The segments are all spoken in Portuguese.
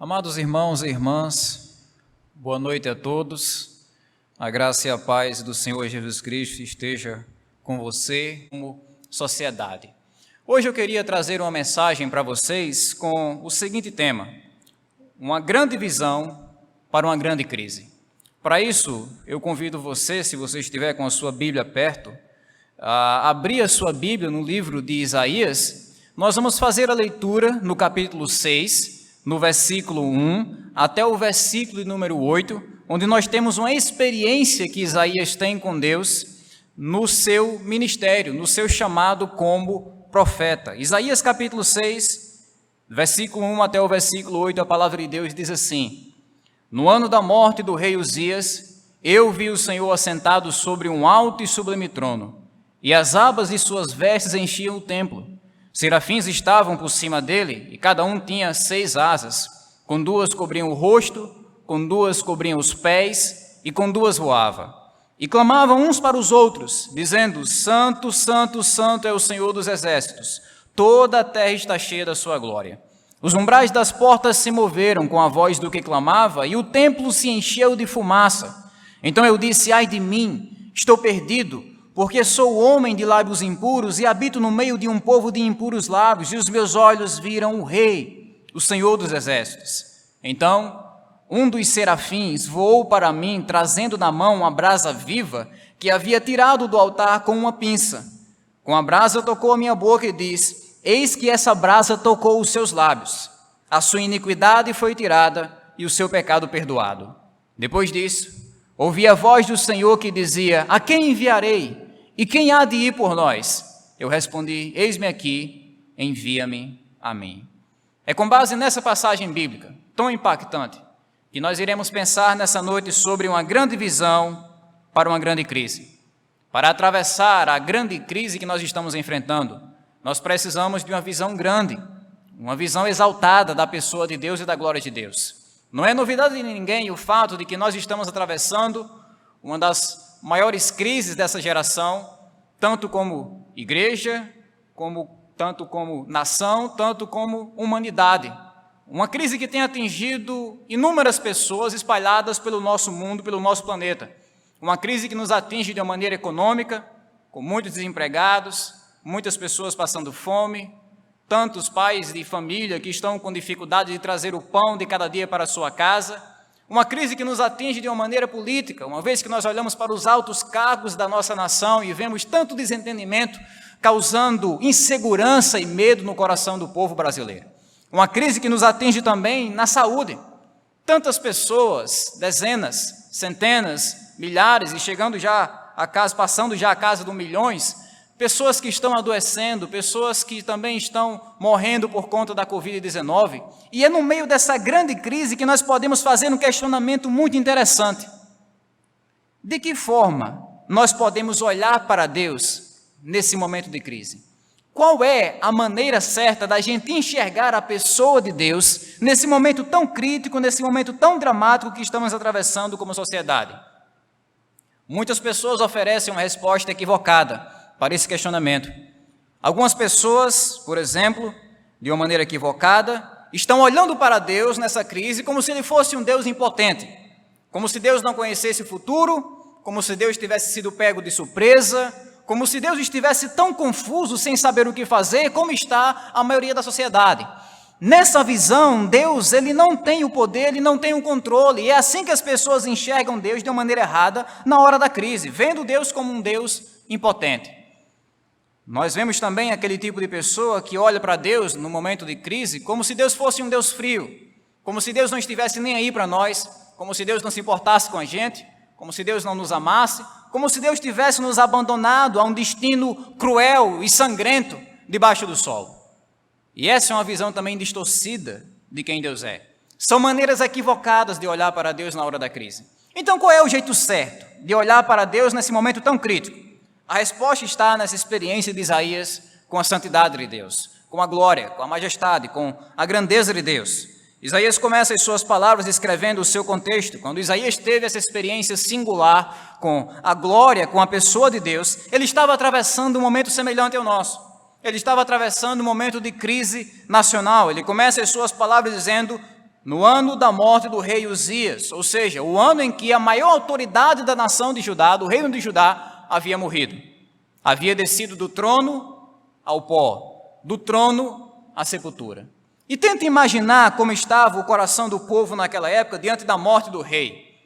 Amados irmãos e irmãs, boa noite a todos. A graça e a paz do Senhor Jesus Cristo esteja com você como sociedade. Hoje eu queria trazer uma mensagem para vocês com o seguinte tema: uma grande visão para uma grande crise. Para isso, eu convido você, se você estiver com a sua Bíblia perto, a abrir a sua Bíblia no livro de Isaías. Nós vamos fazer a leitura no capítulo 6, no versículo 1 até o versículo número 8, onde nós temos uma experiência que Isaías tem com Deus no seu ministério, no seu chamado como profeta. Isaías capítulo 6, versículo 1 até o versículo 8, a palavra de Deus diz assim: No ano da morte do rei Uzias, eu vi o Senhor assentado sobre um alto e sublime trono, e as abas de suas vestes enchiam o templo. Serafins estavam por cima dele, e cada um tinha 6 asas. Com 2 cobriam o rosto, com 2 cobriam os pés, e com 2 voava. E clamavam uns para os outros, dizendo: Santo, Santo, Santo é o Senhor dos exércitos. Toda a terra está cheia da sua glória. Os umbrais das portas se moveram com a voz do que clamava, e o templo se encheu de fumaça. Então eu disse: ai de mim, estou perdido, porque sou homem de lábios impuros e habito no meio de um povo de impuros lábios, e os meus olhos viram o Rei, o Senhor dos exércitos. Então, um dos serafins voou para mim, trazendo na mão uma brasa viva que havia tirado do altar com uma pinça. Com a brasa tocou a minha boca e disse: eis que essa brasa tocou os seus lábios. A sua iniquidade foi tirada e o seu pecado perdoado. Depois disso, ouvi a voz do Senhor que dizia: a quem enviarei? E quem há de ir por nós? Eu respondi: eis-me aqui, envia-me a mim. É com base nessa passagem bíblica tão impactante que nós iremos pensar nessa noite sobre uma grande visão para uma grande crise. Para atravessar a grande crise que nós estamos enfrentando, nós precisamos de uma visão grande, uma visão exaltada da pessoa de Deus e da glória de Deus. Não é novidade de ninguém o fato de que nós estamos atravessando uma das maiores crises dessa geração, tanto como igreja, tanto como nação, tanto como humanidade. Uma crise que tem atingido inúmeras pessoas espalhadas pelo nosso mundo, pelo nosso planeta. Uma crise que nos atinge de uma maneira econômica, com muitos desempregados, muitas pessoas passando fome, tantos pais de família que estão com dificuldade de trazer o pão de cada dia para a sua casa. Uma crise que nos atinge de uma maneira política, uma vez que nós olhamos para os altos cargos da nossa nação e vemos tanto desentendimento, causando insegurança e medo no coração do povo brasileiro. Uma crise que nos atinge também na saúde. Tantas pessoas, dezenas, centenas, milhares e chegando já a casa, passando já a casa dos milhões, pessoas que estão adoecendo, pessoas que também estão morrendo por conta da Covid-19. E é no meio dessa grande crise que nós podemos fazer um questionamento muito interessante. De que forma nós podemos olhar para Deus nesse momento de crise? Qual é a maneira certa da gente enxergar a pessoa de Deus nesse momento tão crítico, nesse momento tão dramático que estamos atravessando como sociedade? Muitas pessoas oferecem uma resposta equivocada para esse questionamento. Algumas pessoas, por exemplo, de uma maneira equivocada, estão olhando para Deus nessa crise como se ele fosse um Deus impotente, como se Deus não conhecesse o futuro, como se Deus tivesse sido pego de surpresa, como se Deus estivesse tão confuso, sem saber o que fazer, como está a maioria da sociedade. Nessa visão, Deus ele não tem o poder, ele não tem o controle, e é assim que as pessoas enxergam Deus de uma maneira errada na hora da crise, vendo Deus como um Deus impotente. Nós vemos também aquele tipo de pessoa que olha para Deus no momento de crise como se Deus fosse um Deus frio, como se Deus não estivesse nem aí para nós, como se Deus não se importasse com a gente, como se Deus não nos amasse, como se Deus tivesse nos abandonado a um destino cruel e sangrento debaixo do sol. E essa é uma visão também distorcida de quem Deus é. São maneiras equivocadas de olhar para Deus na hora da crise. Então, qual é o jeito certo de olhar para Deus nesse momento tão crítico? A resposta está nessa experiência de Isaías com a santidade de Deus, com a glória, com a majestade, com a grandeza de Deus. Isaías começa as suas palavras descrevendo o seu contexto. Quando Isaías teve essa experiência singular com a glória, com a pessoa de Deus, ele estava atravessando um momento semelhante ao nosso. Ele estava atravessando um momento de crise nacional. Ele começa as suas palavras dizendo: no ano da morte do rei Uzias, ou seja, o ano em que a maior autoridade da nação de Judá, do reino de Judá, havia morrido. Havia descido do trono ao pó, do trono à sepultura. E tenta imaginar como estava o coração do povo naquela época diante da morte do rei.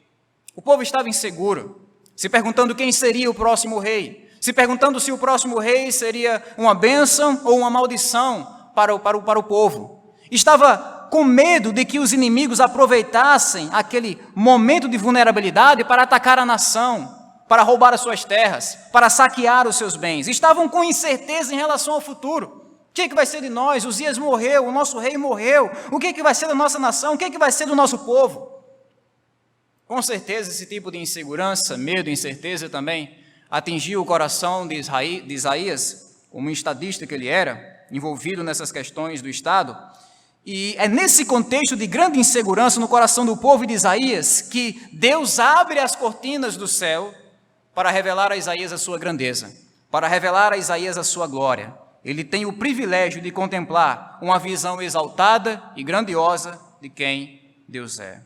O povo estava inseguro, se perguntando quem seria o próximo rei, se perguntando se o próximo rei seria uma bênção ou uma maldição para o povo. Estava com medo de que os inimigos aproveitassem aquele momento de vulnerabilidade para atacar a nação, para roubar as suas terras, para saquear os seus bens. Estavam com incerteza em relação ao futuro. O que vai ser de nós? Uzias morreu, o nosso rei morreu. O que vai ser da nossa nação? O que vai ser do nosso povo? Com certeza esse tipo de insegurança, medo e incerteza também atingiu o coração de Isaías, como estadista que ele era, envolvido nessas questões do Estado. E é nesse contexto de grande insegurança no coração do povo de Isaías que Deus abre as cortinas do céu para revelar a Isaías a sua grandeza, para revelar a Isaías a sua glória. Ele tem o privilégio de contemplar uma visão exaltada e grandiosa de quem Deus é.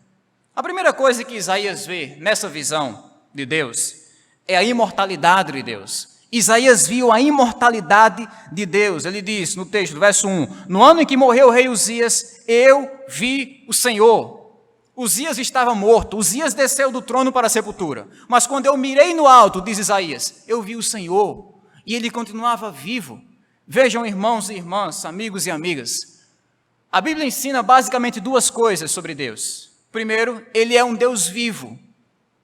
A primeira coisa que Isaías vê nessa visão de Deus é a imortalidade de Deus. Isaías viu a imortalidade de Deus. Ele diz no texto, verso 1, no ano em que morreu o rei Uzias, eu vi o Senhor. Uzias estava morto, Uzias desceu do trono para a sepultura. Mas quando eu mirei no alto, diz Isaías, eu vi o Senhor. E ele continuava vivo. Vejam, irmãos e irmãs, amigos e amigas, a Bíblia ensina basicamente duas coisas sobre Deus. Primeiro, ele é um Deus vivo.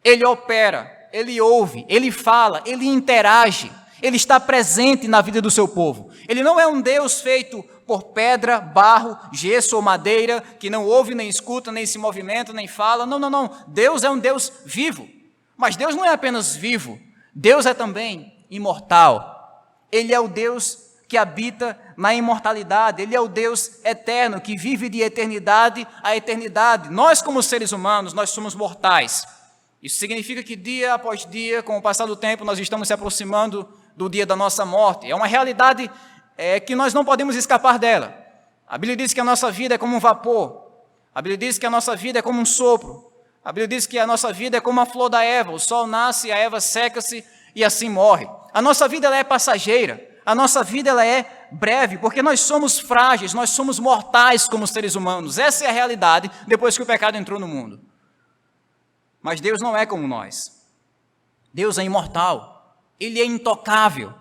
Ele opera, ele ouve, ele fala, ele interage. Ele está presente na vida do seu povo. Ele não é um Deus feito por pedra, barro, gesso ou madeira, que não ouve, nem escuta, nem se movimenta, nem fala. Não. Deus é um Deus vivo. Mas Deus não é apenas vivo. Deus é também imortal. Ele é o Deus que habita na imortalidade. Ele é o Deus eterno, que vive de eternidade a eternidade. Nós, como seres humanos, nós somos mortais. Isso significa que dia após dia, com o passar do tempo, nós estamos se aproximando do dia da nossa morte. É uma realidade que nós não podemos escapar dela. A Bíblia diz que a nossa vida é como um vapor. A Bíblia diz que a nossa vida é como um sopro. A Bíblia diz que a nossa vida é como a flor da erva. O sol nasce, a erva seca-se e assim morre. A nossa vida ela é passageira. A nossa vida ela é breve, porque nós somos frágeis, nós somos mortais como seres humanos. Essa é a realidade depois que o pecado entrou no mundo. Mas Deus não é como nós. Deus é imortal. Ele é intocável.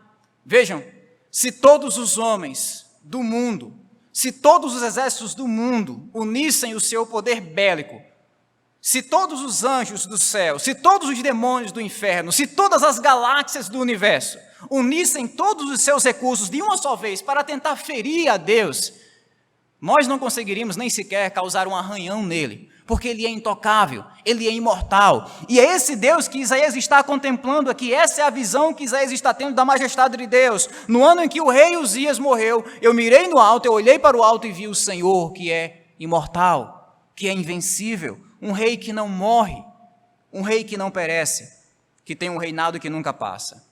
Vejam, se todos os homens do mundo, se todos os exércitos do mundo unissem o seu poder bélico, se todos os anjos do céu, se todos os demônios do inferno, se todas as galáxias do universo unissem todos os seus recursos de uma só vez para tentar ferir a Deus, nós não conseguiríamos nem sequer causar um arranhão nele, porque ele é intocável, ele é imortal. E é esse Deus que Isaías está contemplando aqui, essa é a visão que Isaías está tendo da majestade de Deus. No ano em que o rei Uzias morreu, eu mirei no alto, eu olhei para o alto e vi o Senhor, que é imortal, que é invencível, um rei que não morre, um rei que não perece, que tem um reinado que nunca passa.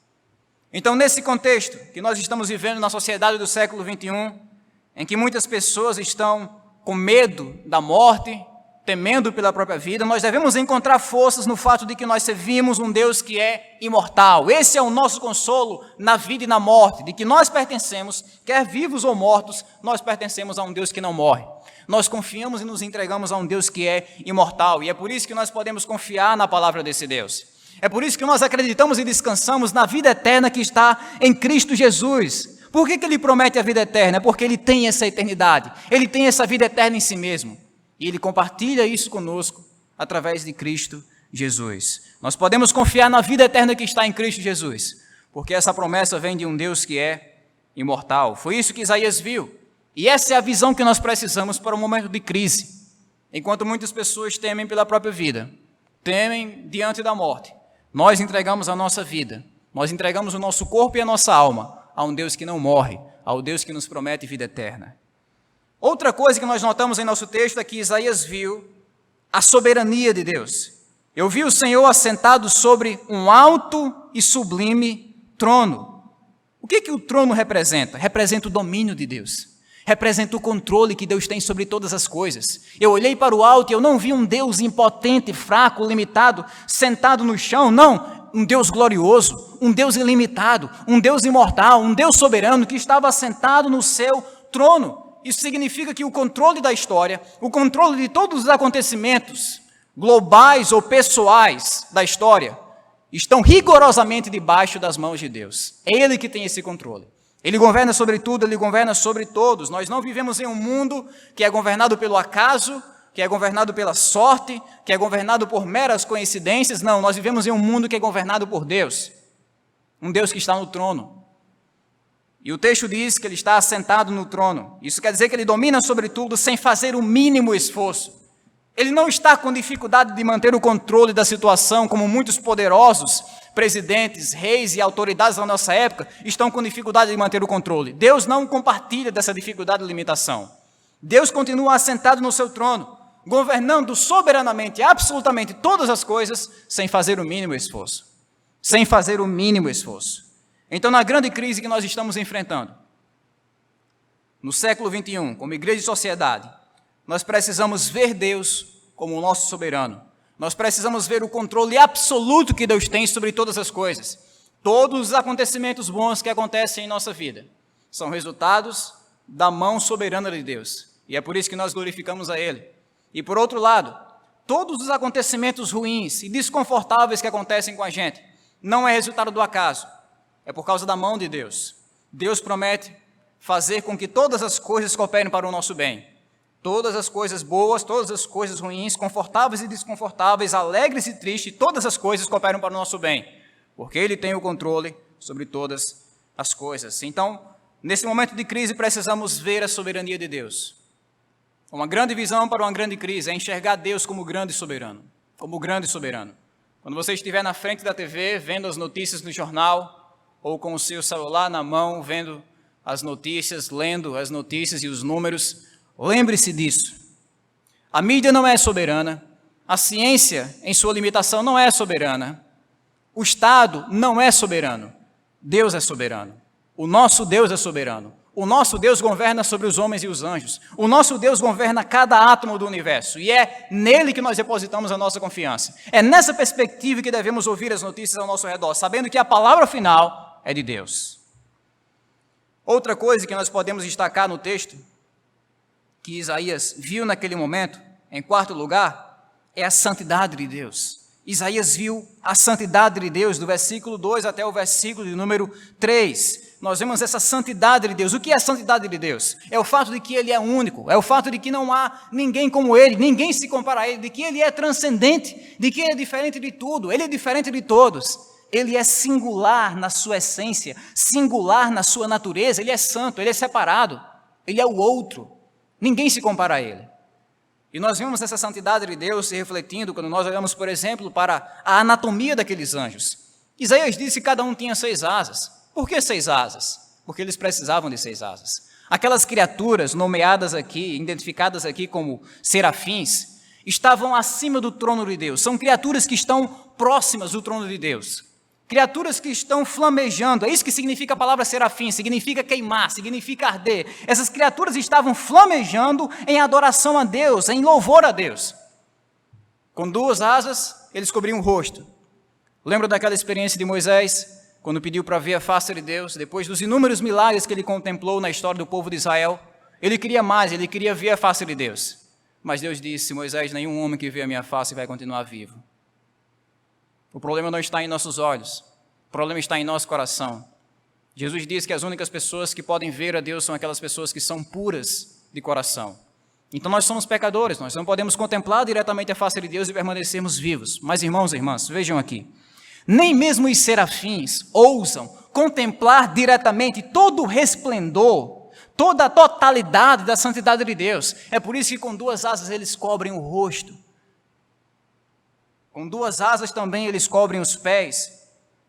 Então, nesse contexto que nós estamos vivendo na sociedade do século 21, em que muitas pessoas estão com medo da morte, temendo pela própria vida, nós devemos encontrar forças no fato de que nós servimos um Deus que é imortal. Esse é o nosso consolo na vida e na morte, de que nós pertencemos, quer vivos ou mortos, nós pertencemos a um Deus que não morre. Nós confiamos e nos entregamos a um Deus que é imortal, e é por isso que nós podemos confiar na palavra desse Deus. É por isso que nós acreditamos e descansamos na vida eterna que está em Cristo Jesus. Por que Ele promete a vida eterna? É porque Ele tem essa eternidade, Ele tem essa vida eterna em si mesmo. E Ele compartilha isso conosco através de Cristo Jesus. Nós podemos confiar na vida eterna que está em Cristo Jesus, porque essa promessa vem de um Deus que é imortal. Foi isso que Isaías viu. E essa é a visão que nós precisamos para um momento de crise. Enquanto muitas pessoas temem pela própria vida, temem diante da morte, nós entregamos a nossa vida, nós entregamos o nosso corpo e a nossa alma a um Deus que não morre, ao Deus que nos promete vida eterna. Outra coisa que nós notamos em nosso texto é que Isaías viu a soberania de Deus. Eu vi o Senhor assentado sobre um alto e sublime trono. O que o trono representa? Representa o domínio de Deus. representa o controle que Deus tem sobre todas as coisas. Eu olhei para o alto e eu não vi um Deus impotente, fraco, limitado, sentado no chão, não, um Deus glorioso, um Deus ilimitado, um Deus imortal, um Deus soberano que estava sentado no seu trono. Isso significa que o controle da história, o controle de todos os acontecimentos globais ou pessoais da história, estão rigorosamente debaixo das mãos de Deus. É Ele que tem esse controle. Ele governa sobre tudo, Ele governa sobre todos. Nós não vivemos em um mundo que é governado pelo acaso, que é governado pela sorte, que é governado por meras coincidências. Não, nós vivemos em um mundo que é governado por Deus. Um Deus que está no trono. E o texto diz que Ele está assentado no trono. Isso quer dizer que Ele domina sobre tudo sem fazer o mínimo esforço. Ele não está com dificuldade de manter o controle da situação, como muitos poderosos presidentes, reis e autoridades da nossa época estão com dificuldade de manter o controle. Deus não compartilha dessa dificuldade e limitação. Deus continua assentado no seu trono, governando soberanamente, absolutamente todas as coisas, sem fazer o mínimo esforço. Sem fazer o mínimo esforço. Então, na grande crise que nós estamos enfrentando, no século XXI, como igreja e sociedade, nós precisamos ver Deus como o nosso soberano. Nós precisamos ver o controle absoluto que Deus tem sobre todas as coisas. Todos os acontecimentos bons que acontecem em nossa vida são resultados da mão soberana de Deus. E é por isso que nós glorificamos a Ele. E por outro lado, todos os acontecimentos ruins e desconfortáveis que acontecem com a gente não é resultado do acaso. É por causa da mão de Deus. Deus promete fazer com que todas as coisas cooperem para o nosso bem. Todas as coisas boas, todas as coisas ruins, confortáveis e desconfortáveis, alegres e tristes, todas as coisas cooperam para o nosso bem, porque Ele tem o controle sobre todas as coisas. Então, nesse momento de crise, precisamos ver a soberania de Deus. Uma grande visão para uma grande crise é enxergar Deus como grande soberano, como grande soberano. Quando você estiver na frente da TV, vendo as notícias no jornal, ou com o seu celular na mão, vendo as notícias, lendo as notícias e os números, lembre-se disso. A mídia não é soberana, a ciência, em sua limitação, não é soberana, o Estado não é soberano, Deus é soberano, o nosso Deus é soberano, o nosso Deus governa sobre os homens e os anjos, o nosso Deus governa cada átomo do universo, e é nele que nós depositamos a nossa confiança. É nessa perspectiva que devemos ouvir as notícias ao nosso redor, sabendo que a palavra final é de Deus. Outra coisa que nós podemos destacar no texto, que Isaías viu naquele momento, em quarto lugar, é a santidade de Deus. Isaías viu a santidade de Deus, do versículo 2 até o versículo de número 3. Nós vemos essa santidade de Deus. O que é a santidade de Deus? É o fato de que Ele é único, é o fato de que não há ninguém como Ele, ninguém se compara a Ele, de que Ele é transcendente, de que Ele é diferente de tudo, Ele é diferente de todos. Ele é singular na sua essência, singular na sua natureza, Ele é santo, Ele é separado, Ele é o outro. Ninguém se compara a Ele. E nós vemos essa santidade de Deus se refletindo quando nós olhamos, por exemplo, para a anatomia daqueles anjos. Isaías disse que cada um tinha 6 asas. Por que 6 asas? Porque eles precisavam de 6 asas. Aquelas criaturas nomeadas aqui, identificadas aqui como serafins, estavam acima do trono de Deus. São criaturas que estão próximas do trono de Deus. Criaturas que estão flamejando, é isso que significa a palavra serafim, significa queimar, significa arder. Essas criaturas estavam flamejando em adoração a Deus, em louvor a Deus. Com 2 asas, eles cobriam o rosto. Lembra daquela experiência de Moisés, quando pediu para ver a face de Deus, depois dos inúmeros milagres que ele contemplou na história do povo de Israel? Ele queria mais, ele queria ver a face de Deus. Mas Deus disse: Moisés, nenhum homem que vê a minha face vai continuar vivo. O problema não está em nossos olhos, o problema está em nosso coração. Jesus diz que as únicas pessoas que podem ver a Deus são aquelas pessoas que são puras de coração. Então nós somos pecadores, nós não podemos contemplar diretamente a face de Deus e permanecermos vivos. Mas irmãos e irmãs, vejam aqui, nem mesmo os serafins ousam contemplar diretamente todo o resplendor, toda a totalidade da santidade de Deus. É por isso que com 2 asas eles cobrem o rosto. Com 2 asas também eles cobrem os pés.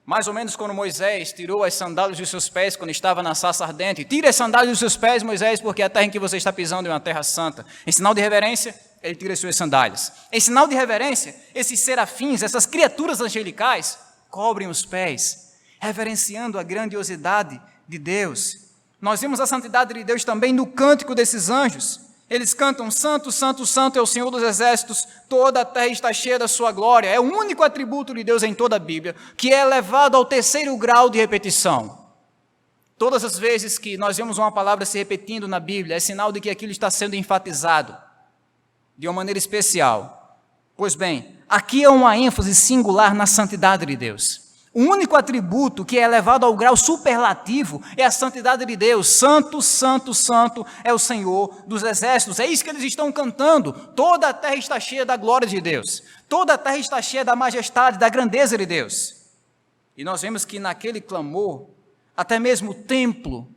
Mais ou menos quando Moisés tirou as sandálias dos seus pés quando estava na sarça ardente. Tira as sandálias dos seus pés, Moisés, porque a terra em que você está pisando é uma terra santa. Em sinal de reverência, ele tira as suas sandálias. Em sinal de reverência, esses serafins, essas criaturas angelicais, cobrem os pés, reverenciando a grandiosidade de Deus. Nós vimos a santidade de Deus também no cântico desses anjos. Eles cantam: Santo, Santo, Santo é o Senhor dos exércitos, toda a terra está cheia da sua glória. É o único atributo de Deus em toda a Bíblia que é elevado ao terceiro grau de repetição. Todas as vezes que nós vemos uma palavra se repetindo na Bíblia, é sinal de que aquilo está sendo enfatizado de uma maneira especial. Pois bem, aqui é uma ênfase singular na santidade de Deus. O único atributo que é elevado ao grau superlativo é a santidade de Deus. Santo, Santo, Santo é o Senhor dos exércitos. É isso que eles estão cantando. Toda a terra está cheia da glória de Deus. Toda a terra está cheia da majestade, da grandeza de Deus. E nós vemos que naquele clamor, até mesmo o templo,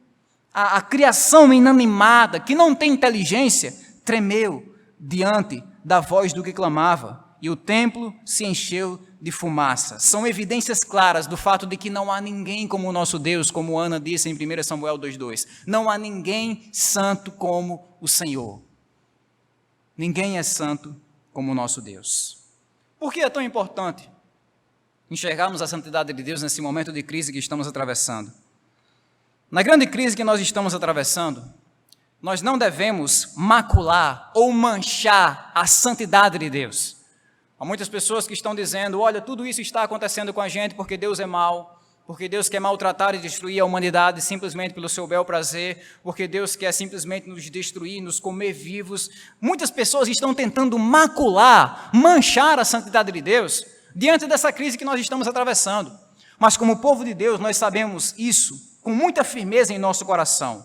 a criação inanimada, que não tem inteligência, tremeu diante da voz do que clamava. E o templo se encheu de fumaça. São evidências claras do fato de que não há ninguém como o nosso Deus, como Ana disse em 1 Samuel 2,2. Não há ninguém santo como o Senhor. Ninguém é santo como o nosso Deus. Por que é tão importante enxergarmos a santidade de Deus nesse momento de crise que estamos atravessando? Na grande crise que nós estamos atravessando, nós não devemos macular ou manchar a santidade de Deus. Há muitas pessoas que estão dizendo: olha, tudo isso está acontecendo com a gente porque Deus é mau, porque Deus quer maltratar e destruir a humanidade simplesmente pelo seu bel prazer, porque Deus quer simplesmente nos destruir, nos comer vivos. Muitas pessoas estão tentando macular, manchar a santidade de Deus diante dessa crise que nós estamos atravessando. Mas como povo de Deus, nós sabemos isso com muita firmeza em nosso coração.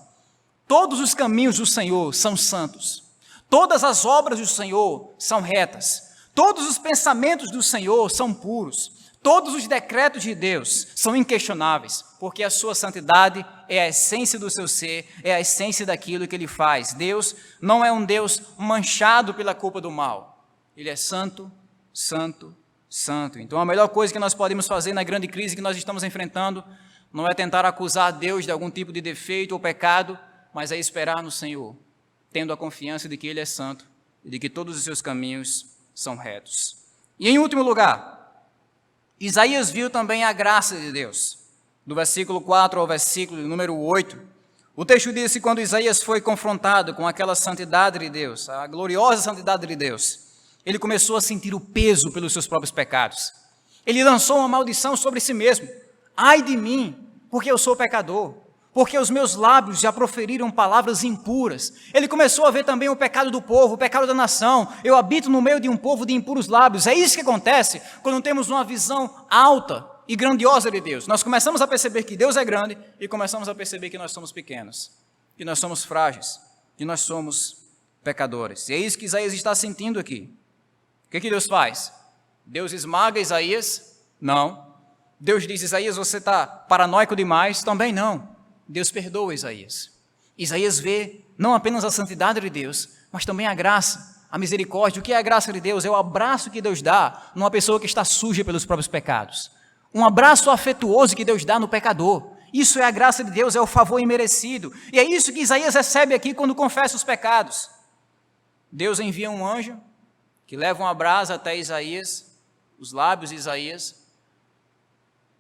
Todos os caminhos do Senhor são santos. Todas as obras do Senhor são retas. Todos os pensamentos do Senhor são puros. Todos os decretos de Deus são inquestionáveis, porque a sua santidade é a essência do seu ser, é a essência daquilo que Ele faz. Deus não é um Deus manchado pela culpa do mal. Ele é santo, santo, santo. Então a melhor coisa que nós podemos fazer na grande crise que nós estamos enfrentando não é tentar acusar Deus de algum tipo de defeito ou pecado, mas é esperar no Senhor, tendo a confiança de que Ele é santo e de que todos os seus caminhos são retos. E em último lugar, Isaías viu também a graça de Deus. Do versículo 4 ao versículo número 8, o texto diz que quando Isaías foi confrontado com aquela santidade de Deus, a gloriosa santidade de Deus, ele começou a sentir o peso pelos seus próprios pecados. Ele lançou uma maldição sobre si mesmo. Ai de mim, porque eu sou pecador. Porque os meus lábios já proferiram palavras impuras. Ele começou a ver também o pecado do povo, o pecado da nação. Eu habito no meio de um povo de impuros lábios. É isso que acontece quando temos uma visão alta e grandiosa de Deus. Nós começamos a perceber que Deus é grande e começamos a perceber que nós somos pequenos, que nós somos frágeis, que nós somos pecadores. E é isso que Isaías está sentindo aqui. O que Deus faz? Deus esmaga Isaías? Não. Deus diz: Isaías, você está paranoico demais? Também não. Deus perdoa Isaías. Isaías vê não apenas a santidade de Deus, mas também a graça, a misericórdia. O que é a graça de Deus? É o abraço que Deus dá numa pessoa que está suja pelos próprios pecados. Um abraço afetuoso que Deus dá no pecador. Isso é a graça de Deus, é o favor imerecido. E é isso que Isaías recebe aqui quando confessa os pecados. Deus envia um anjo que leva uma brasa até Isaías, os lábios de Isaías,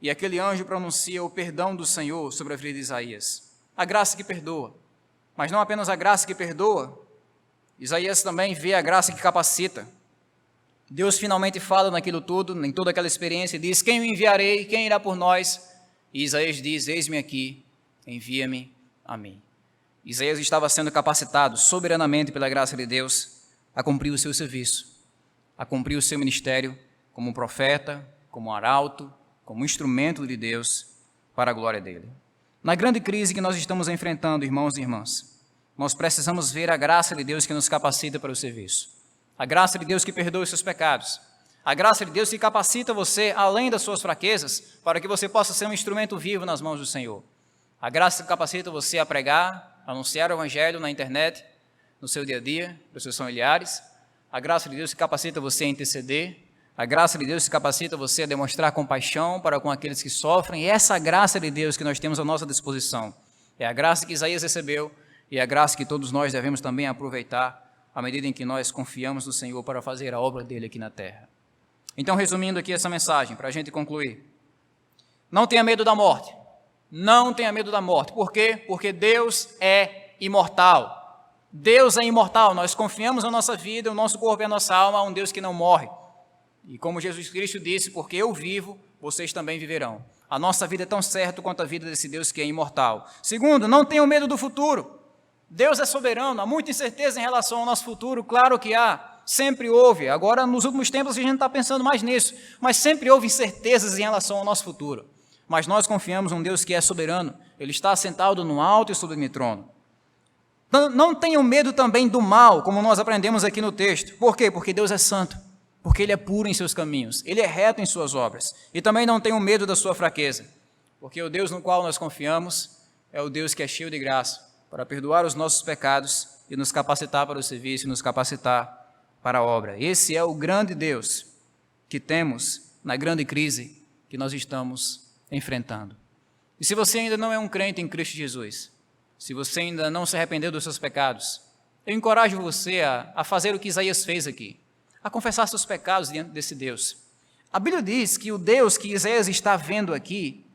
e aquele anjo pronuncia o perdão do Senhor sobre a vida de Isaías. A graça que perdoa. Mas não apenas a graça que perdoa, Isaías também vê a graça que capacita. Deus finalmente fala naquilo tudo, em toda aquela experiência, e diz: quem o enviarei? Quem irá por nós? E Isaías diz: eis-me aqui, envia-me a mim. Isaías estava sendo capacitado soberanamente pela graça de Deus a cumprir o seu serviço, a cumprir o seu ministério como profeta, como arauto, como instrumento de Deus para a glória dele. Na grande crise que nós estamos enfrentando, irmãos e irmãs, nós precisamos ver a graça de Deus que nos capacita para o serviço. A graça de Deus que perdoa os seus pecados. A graça de Deus que capacita você, além das suas fraquezas, para que você possa ser um instrumento vivo nas mãos do Senhor. A graça que capacita você a pregar, a anunciar o Evangelho na internet, no seu dia a dia, para os seus familiares. A graça de Deus que capacita você a interceder. A graça de Deus que capacita você a demonstrar compaixão para com aqueles que sofrem. E essa graça de Deus que nós temos à nossa disposição é a graça que Isaías recebeu e a graça que todos nós devemos também aproveitar à medida em que nós confiamos no Senhor para fazer a obra dele aqui na terra. Então, resumindo aqui essa mensagem, para a gente concluir. Não tenha medo da morte. Não tenha medo da morte. Por quê? Porque Deus é imortal. Deus é imortal. Nós confiamos na nossa vida, o nosso corpo e a nossa alma a um Deus que não morre. E como Jesus Cristo disse, porque eu vivo, vocês também viverão. A nossa vida é tão certa quanto a vida desse Deus que é imortal. Segundo, não tenham medo do futuro. Deus é soberano, há muita incerteza em relação ao nosso futuro, claro que há, sempre houve. Agora, nos últimos tempos, a gente está pensando mais nisso, mas sempre houve incertezas em relação ao nosso futuro. Mas nós confiamos num Deus que é soberano, Ele está assentado no alto e sublime trono. Não tenham medo também do mal, como nós aprendemos aqui no texto. Por quê? Porque Deus é santo, porque Ele é puro em seus caminhos, Ele é reto em suas obras. E também não tenham medo da sua fraqueza, porque o Deus no qual nós confiamos é o Deus que é cheio de graça, para perdoar os nossos pecados e nos capacitar para o serviço e nos capacitar para a obra. Esse é o grande Deus que temos na grande crise que nós estamos enfrentando. E se você ainda não é um crente em Cristo Jesus, se você ainda não se arrependeu dos seus pecados, eu encorajo você a fazer o que Isaías fez aqui, a confessar seus pecados diante desse Deus. A Bíblia diz que o Deus que Isaías está vendo aqui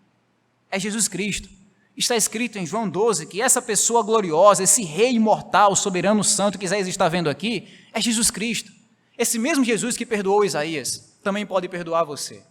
é Jesus Cristo. Está escrito em João 12 que essa pessoa gloriosa, esse rei imortal, soberano santo que Isaías está vendo aqui, é Jesus Cristo. Esse mesmo Jesus que perdoou Isaías, também pode perdoar você.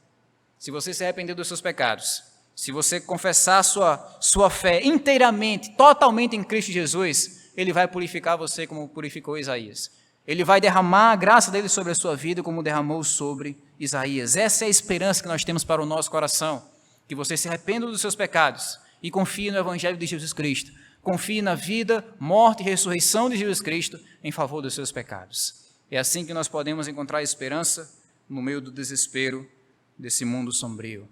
Se você se arrepender dos seus pecados, se você confessar sua fé inteiramente, totalmente em Cristo Jesus, Ele vai purificar você como purificou Isaías. Ele vai derramar a graça dele sobre a sua vida como derramou sobre Isaías. Essa é a esperança que nós temos para o nosso coração, que você se arrependa dos seus pecados e confie no Evangelho de Jesus Cristo. Confie na vida, morte e ressurreição de Jesus Cristo em favor dos seus pecados. É assim que nós podemos encontrar esperança no meio do desespero desse mundo sombrio.